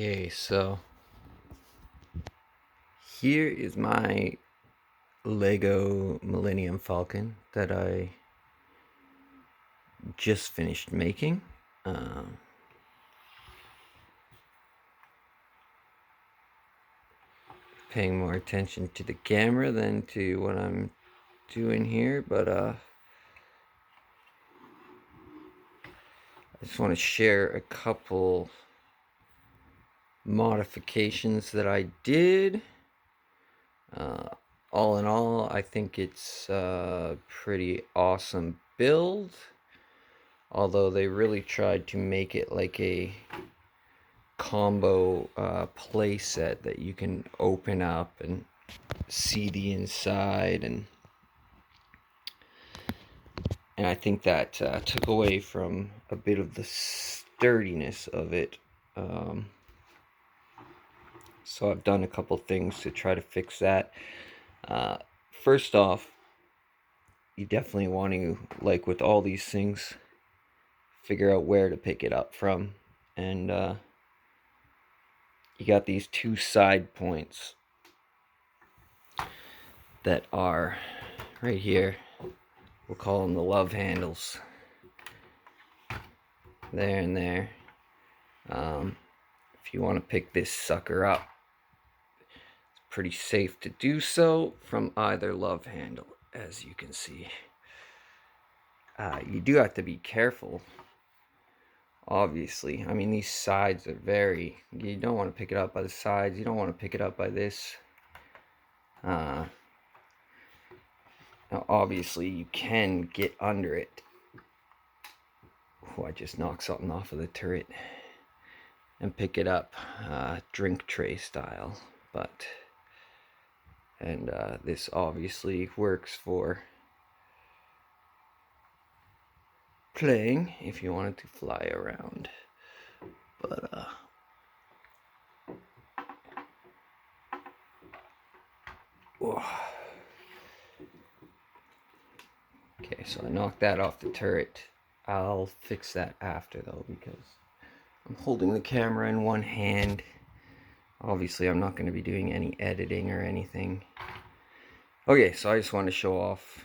Okay, so here is my Lego Millennium Falcon that I just finished making. Paying more attention to the camera than to what I'm doing here, but I just want to share a couple modifications that I did. All in all, I think it's a pretty awesome build, although they really tried to make it like a combo play set that you can open up and see the inside, and I think that took away from a bit of the sturdiness of it. So I've done a couple things to try to fix that. First off, you definitely want to, like with all these things, figure out where to pick it up from. And you got these two side points that are right here. We'll call them the love handles. There and there. If you want to pick this sucker up, it's pretty safe to do so from either love handle, as you can see. You do have to be careful, obviously. I mean, these sides are you don't want to pick it up by the sides. You don't want to pick it up by this. Now, obviously, you can get under it. Oh, I just knocked something off of the turret. And pick it up drink tray style. And this obviously works for playing if you wanted to fly around. But okay, so I knocked that off the turret. I'll fix that after though, because I'm holding the camera in one hand. Obviously, I'm not going to be doing any editing or anything. Okay, so I just want to show off.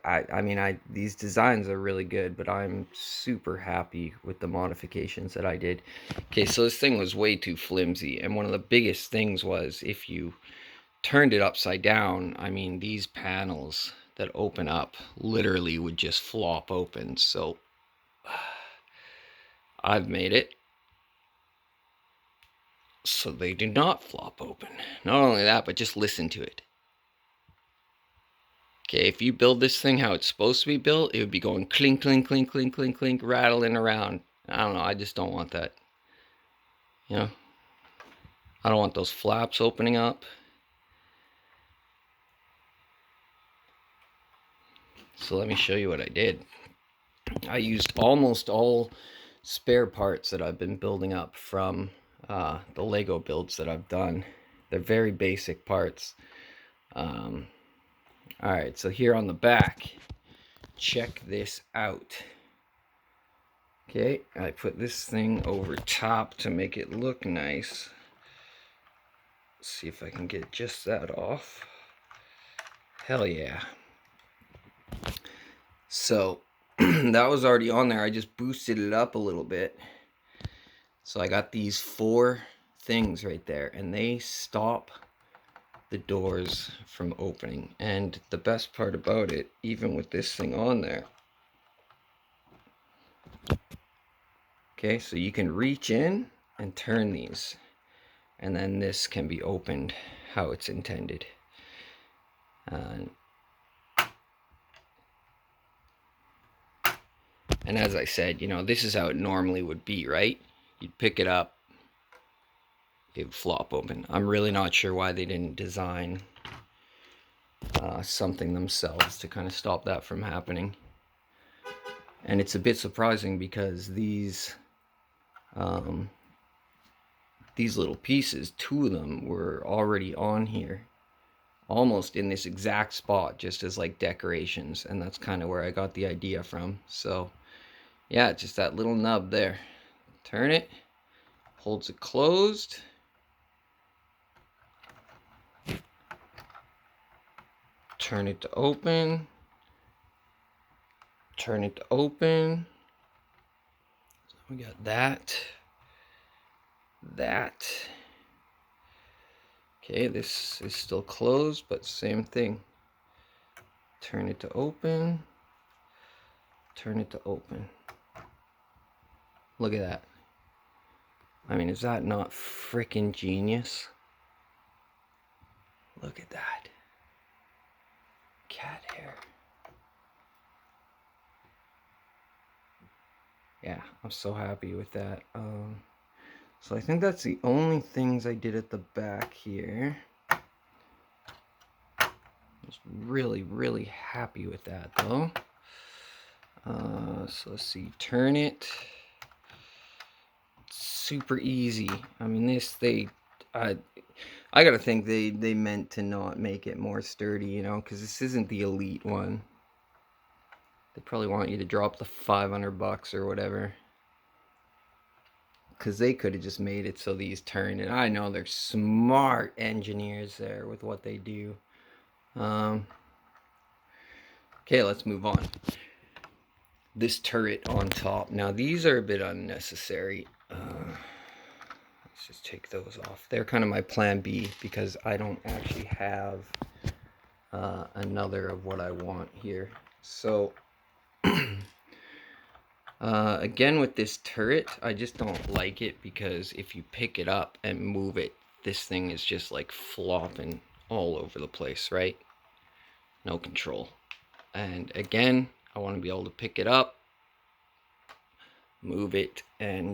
I mean, these designs are really good, but I'm super happy with the modifications that I did. Okay, so this thing was way too flimsy, and one of the biggest things was if you turned it upside down, I mean, these panels that open up literally would just flop open. So I've made it so they do not flop open. Not only that, but just listen to it. Okay, if you build this thing how it's supposed to be built, it would be going clink, clink, clink, clink, clink, clink, rattling around. I don't know, I just don't want that. You know? I don't want those flaps opening up. So let me show you what I did. I used almost all spare parts that I've been building up from the Lego builds that I've done. They're very basic parts. Alright, so here on the back, check this out. Okay, I put this thing over top to make it look nice. Let's see if I can get just that off. Hell yeah. So, that was already on there. I just boosted it up a little bit. So I got these 4 things right there, and they stop the doors from opening. And the best part about it, even with this thing on there, okay, so you can reach in and turn these, and then this can be opened how it's intended. And as I said, you know, this is how it normally would be, right? You'd pick it up, it would flop open. I'm really not sure why they didn't design something themselves to kind of stop that from happening. And it's a bit surprising because these little pieces, 2 of them were already on here, almost in this exact spot, just as like decorations, and that's kind of where I got the idea from. So yeah, just that little nub there. Turn it, holds it closed. Turn it to open. Turn it to open. So we got that. Okay, this is still closed, but same thing. Turn it to open. Turn it to open. Look at that. I mean, is that not freaking genius? Look at that. Cat hair. Yeah, I'm so happy with that. So I think that's the only things I did at the back here. Just really, really happy with that though. So let's see, turn it. Super easy. I mean, I gotta think they meant to not make it more sturdy, you know, because this isn't the elite one. They probably want you to drop the $500 or whatever. Because they could have just made it so these turn. And I know they're smart engineers there with what they do. Okay, let's move on. This turret on top. Now, these are a bit unnecessary. Let's just take those off. They're kind of my plan B because I don't actually have another of what I want here. So, again with this turret, I just don't like it because if you pick it up and move it, this thing is just like flopping all over the place, right? No control. And again, I want to be able to pick it up, move it, and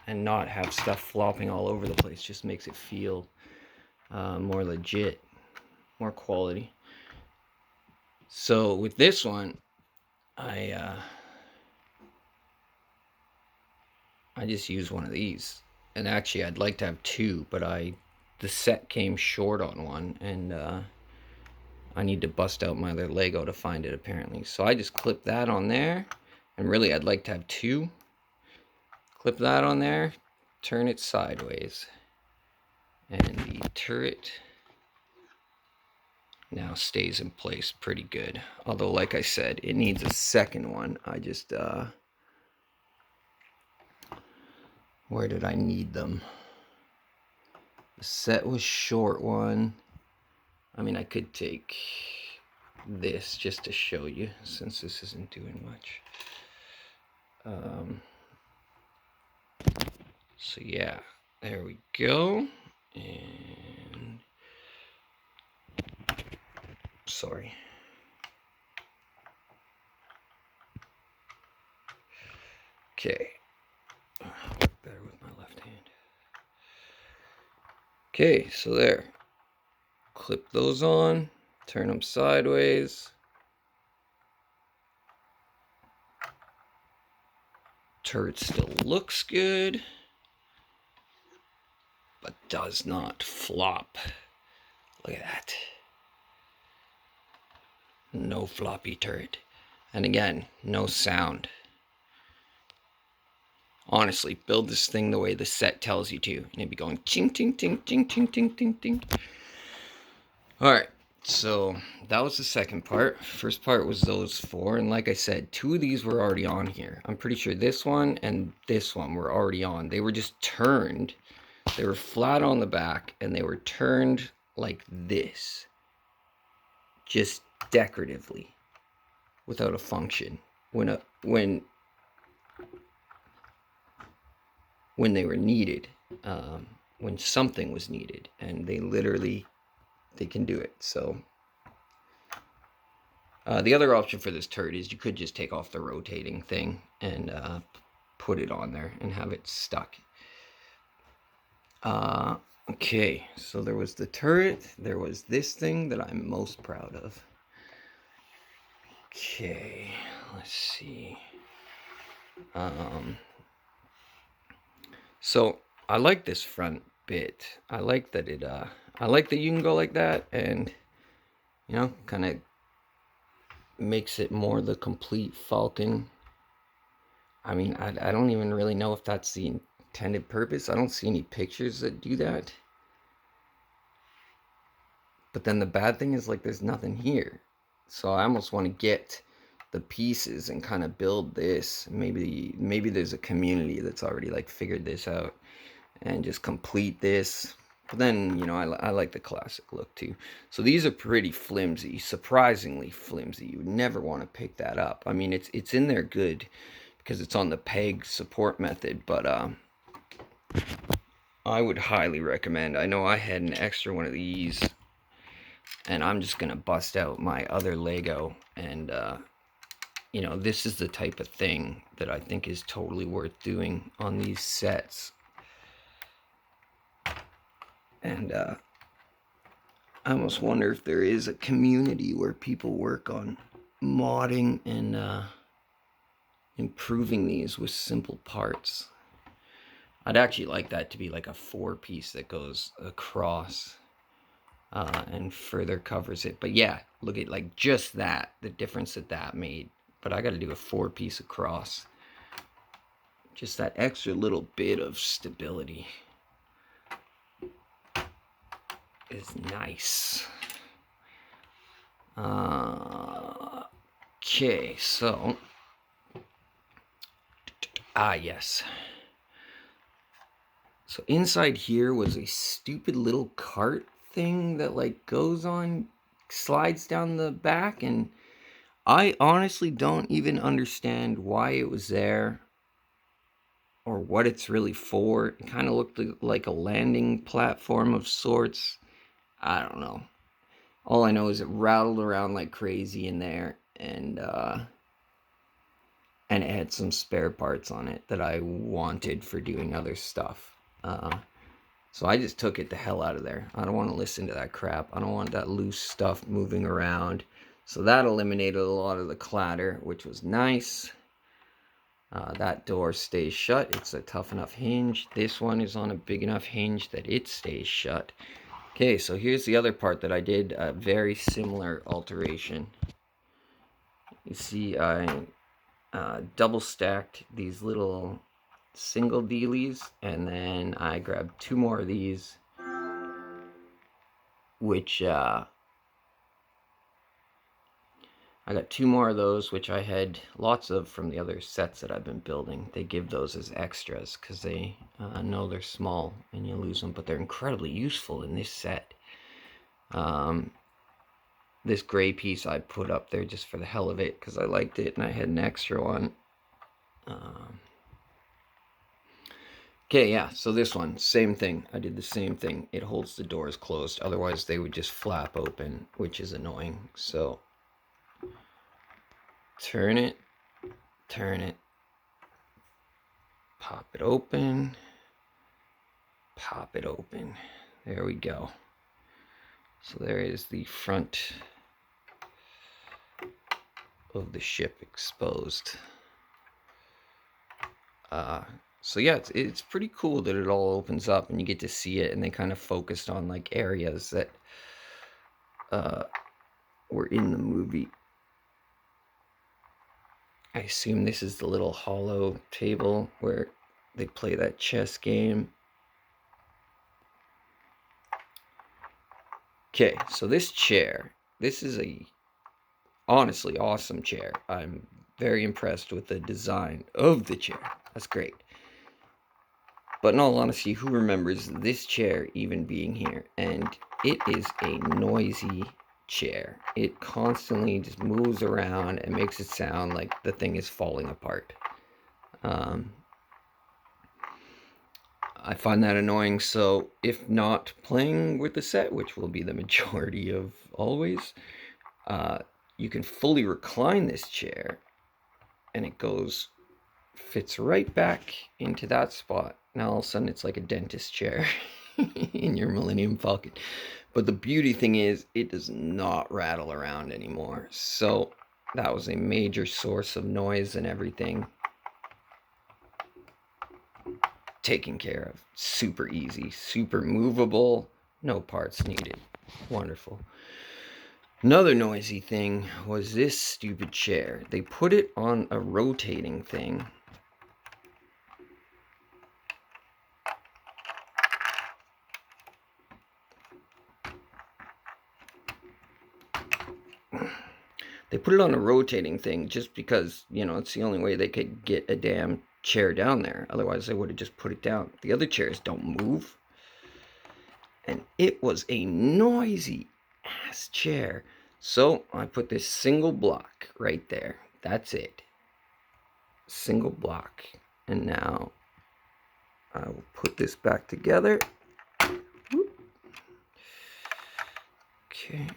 not have stuff flopping all over the place. Just makes it feel more legit, more quality. So with this one, I just use one of these. And actually, I'd like to have two, but the set came short on one, and I need to bust out my other Lego to find it apparently. So I just clip that on there, and really I'd like to have two. Clip that on there, turn it sideways, and the turret now stays in place pretty good. Although, like I said, it needs a second one. I just, where did I need them? The set was short one. I mean, I could take this just to show you, since this isn't doing much. So yeah, there we go. And sorry. Okay. Better with my left hand. Okay, so there. Clip those on, turn them sideways. Turret still looks good, but does not flop. Look at that. No floppy turret. And again, no sound. Honestly, build this thing the way the set tells you to. And it'd be going ching, ting, ting, ting, ting, ting, ting, ting. Alright, so that was the second part. First part was those four. And like I said, two of these were already on here. I'm pretty sure this one and this one were already on. They were just turned. They were flat on the back and they were turned like this. Just decoratively. Without a function. When they were needed. When something was needed. And they can do it. So the other option for this turret is you could just take off the rotating thing and put it on there and have it stuck. Okay, so there was the turret. There was this thing that I'm most proud of. Okay, let's see. So I like this front bit. I like that I like that you can go like that, and you know, kind of makes it more the complete Falcon. I mean, I don't even really know if that's the intended purpose. I don't see any pictures that do that. But then the bad thing is, like, there's nothing here. So I almost want to get the pieces and kind of build this. Maybe there's a community that's already, like, figured this out and just complete this. But then, you know, I like the classic look too. So these are pretty flimsy, surprisingly flimsy. You would never want to pick that up. I mean, it's in there good because it's on the peg support method, but I would highly recommend. I know I had an extra one of these, and I'm just gonna bust out my other Lego, and you know, this is the type of thing that I think is totally worth doing on these sets. And I almost wonder if there is a community where people work on modding and improving these with simple parts. I'd actually like that to be like a 4-piece that goes across and further covers it. But yeah, look at like just that, the difference that made. But I got to do a 4-piece across. Just that extra little bit of stability is nice. Okay, so yes. So inside here was a stupid little cart thing that like goes on, slides down the back, and I honestly don't even understand why it was there or what it's really for. It kind of looked like a landing platform of sorts. I don't know. All I know is it rattled around like crazy in there, and it had some spare parts on it that I wanted for doing other stuff. So I just took it the hell out of there. I don't want to listen to that crap. I don't want that loose stuff moving around. So that eliminated a lot of the clatter, which was nice. That door stays shut. It's a tough enough hinge. This one is on a big enough hinge that it stays shut. Okay, so here's the other part that I did a very similar alteration. You see, I double stacked these little single dealies, and then I grabbed 2 more of these, which I got 2 more of those, which I had lots of from the other sets that I've been building. They give those as extras because they know they're small and you lose them, but they're incredibly useful in this set. This gray piece I put up there just for the hell of it because I liked it and I had an extra one. Okay, yeah, so this one, same thing. I did the same thing. It holds the doors closed. Otherwise, they would just flap open, which is annoying. So, turn it, pop it open, pop it open. There we go. So there is the front of the ship exposed. So yeah, it's pretty cool that it all opens up and you get to see it, and they kind of focused on like areas that were in the movie. I assume this is the little hollow table where they play that chess game. Okay, so this chair, this is a honestly awesome chair. I'm very impressed with the design of the chair. That's great. But in all honesty, who remembers this chair even being here? And it is a noisy chair. It constantly just moves around and makes it sound like the thing is falling apart. I find that annoying, so if not playing with the set, which will be the majority of always, you can fully recline this chair, and it fits right back into that spot. Now all of a sudden it's like a dentist chair in your Millennium Falcon. But the beauty thing is it does not rattle around anymore. So that was a major source of noise and everything taken care of. Super easy, super movable, no parts needed. Wonderful. Another noisy thing was this stupid chair. They put it on a rotating thing. They put it on a rotating thing just because, you know, it's the only way they could get a damn chair down there. Otherwise, they would have just put it down. The other chairs don't move. And it was a noisy ass chair. So I put this single block right there. That's it. Single block. And now I will put this back together. Okay.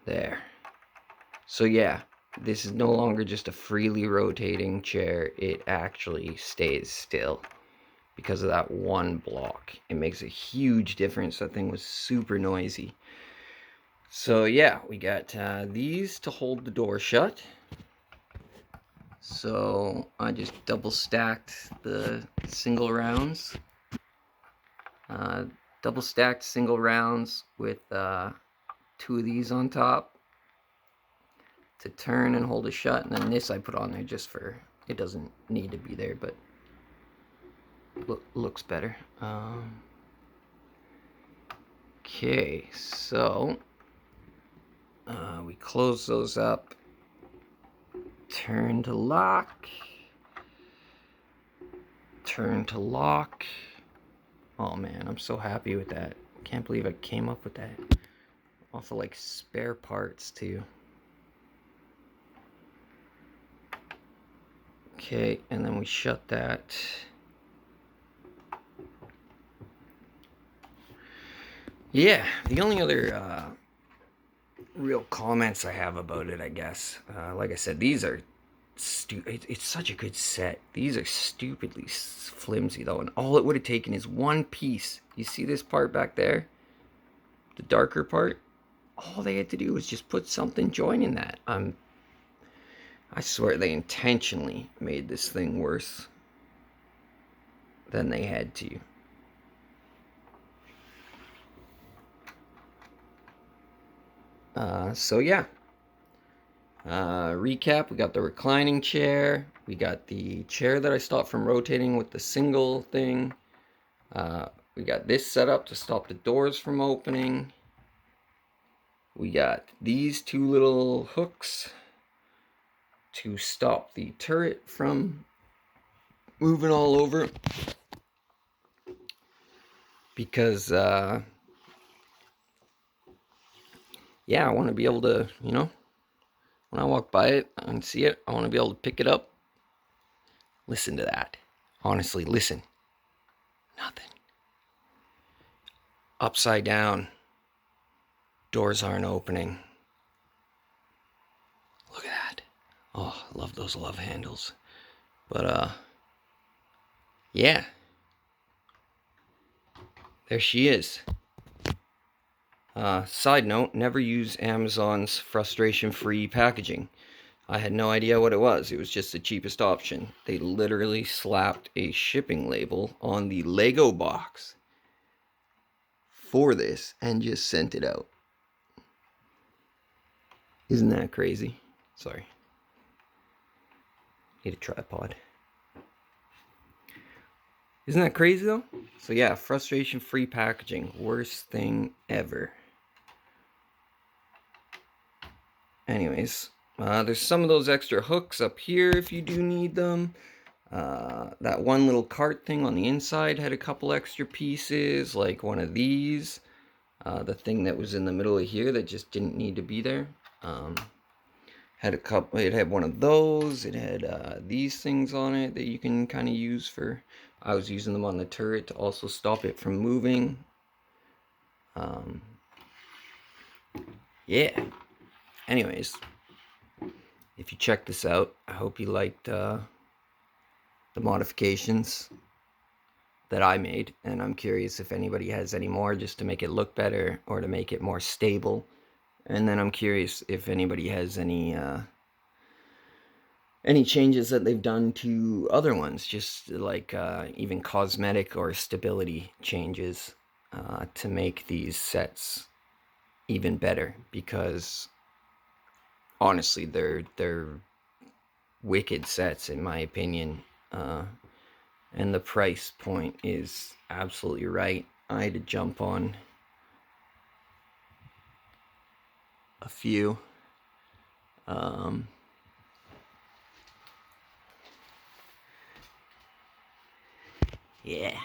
There. So yeah, this is no longer just a freely rotating chair. It actually stays still because of that one block. It makes a huge difference. That thing was super noisy. So yeah, we got these to hold the door shut. So I just double stacked the single rounds. Double stacked single rounds with 2 of these on top to turn and hold it shut, and then this I put on there just for, it doesn't need to be there, but looks better. Okay, so we close those up, turn to lock, turn to lock. Oh man, I'm so happy with that. Can't believe I came up with that. Also like spare parts too. Okay, and then we shut that. Yeah, the only other real comments I have about it, I guess, like I said, these are it's such a good set. These are stupidly flimsy though, and all it would have taken is one piece. You see this part back there, the darker part? All they had to do was just put something joining that. I swear they intentionally made this thing worse than they had to. So yeah. Recap, we got the reclining chair. We got the chair that I stopped from rotating with the single thing. We got this set up to stop the doors from opening. We got these 2 little hooks to stop the turret from moving all over. Because, yeah, I want to be able to, you know, when I walk by it and see it, I want to be able to pick it up. Listen to that. Honestly, listen. Nothing. Upside down. Doors aren't opening. Look at that. Oh, I love those love handles. But, yeah. There she is. Side note, never use Amazon's frustration-free packaging. I had no idea what it was. It was just the cheapest option. They literally slapped a shipping label on the Lego box for this and just sent it out. Isn't that crazy? Sorry. Need a tripod. Isn't that crazy though? So yeah, frustration-free packaging. Worst thing ever. Anyways, there's some of those extra hooks up here if you do need them. That one little cart thing on the inside had a couple extra pieces, like one of these. The thing that was in the middle of here that just didn't need to be there. Had a couple. It had one of those. It had these things on it that you can kind of use for. I was using them on the turret to also stop it from moving. Yeah. Anyways, if you check this out, I hope you liked the modifications that I made, and I'm curious if anybody has any more just to make it look better or to make it more stable. And then I'm curious if anybody has any changes that they've done to other ones, just like even cosmetic or stability changes to make these sets even better, because honestly, they're wicked sets in my opinion. And the price point is absolutely right. I had to jump on a few. Yeah.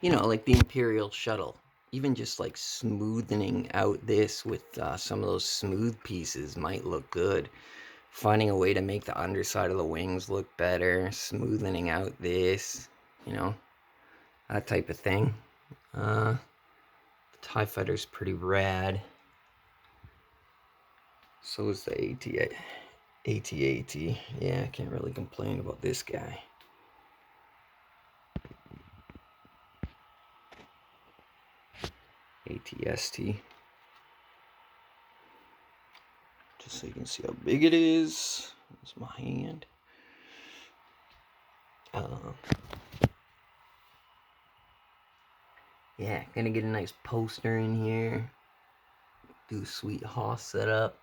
You know, like the Imperial Shuttle. Even just like smoothing out this with some of those smooth pieces might look good. Finding a way to make the underside of the wings look better. Smoothing out this, you know, that type of thing. The TIE Fighter's pretty rad. So is the AT-AT. Yeah, I can't really complain about this guy. AT-ST. Just so you can see how big it is. There's my hand. Yeah, gonna get a nice poster in here. Do a sweet Hoss setup.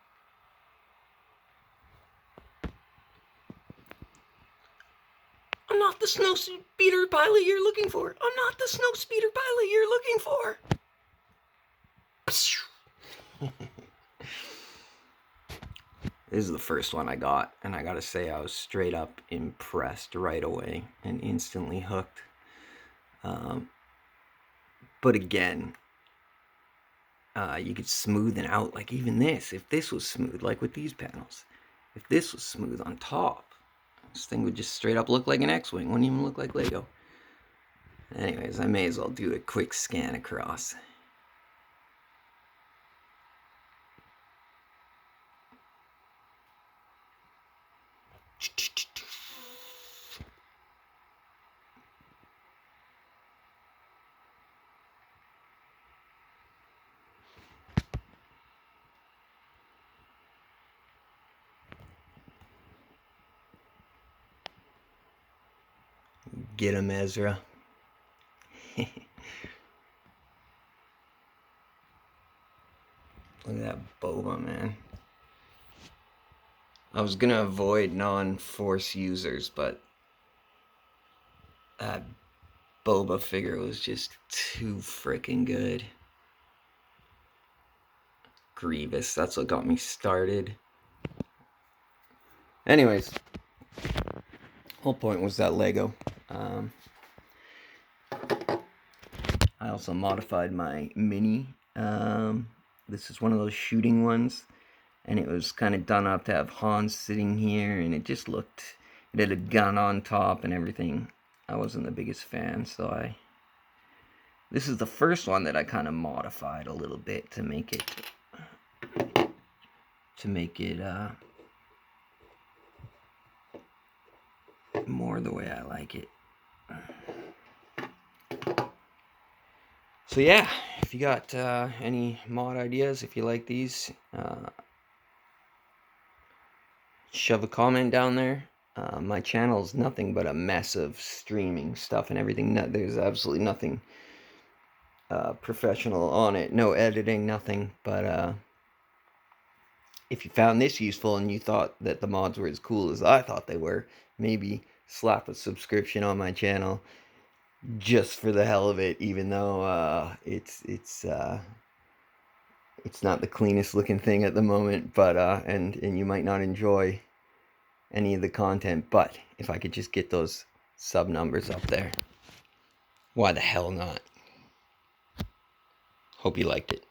I'm not the snow speeder pilot you're looking for. I'm not the snow speeder pilot you're looking for. This is the first one I got, and I gotta say I was straight up impressed right away and instantly hooked. But again, you could smoothen out, like even this. If this was smooth, like with these panels, if this was smooth on top, this thing would just straight up look like an X-Wing. Wouldn't even look like Lego. Anyways, I may as well do a quick scan across. Get him, Ezra. Look at that boba, man. I was gonna avoid non-Force users, but that boba figure was just too freaking good. Grievous, that's what got me started. Anyways, whole point was that Lego. I also modified my Mini. This is one of those shooting ones, and it was kind of done up to have Han sitting here, and it just looked, it had a gun on top and everything. I wasn't the biggest fan, so this is the first one that I kind of modified a little bit to make it more the way I like it. So yeah, if you got any mod ideas, if you like these, shove a comment down there. My channel is nothing but a mess of streaming stuff and everything. There's absolutely nothing professional on it. No editing, nothing. But if you found this useful and you thought that the mods were as cool as I thought they were, maybe slap a subscription on my channel just for the hell of it, even though it's not the cleanest looking thing at the moment, but and you might not enjoy any of the content, but if I could just get those sub numbers up there, why the hell not? Hope you liked it.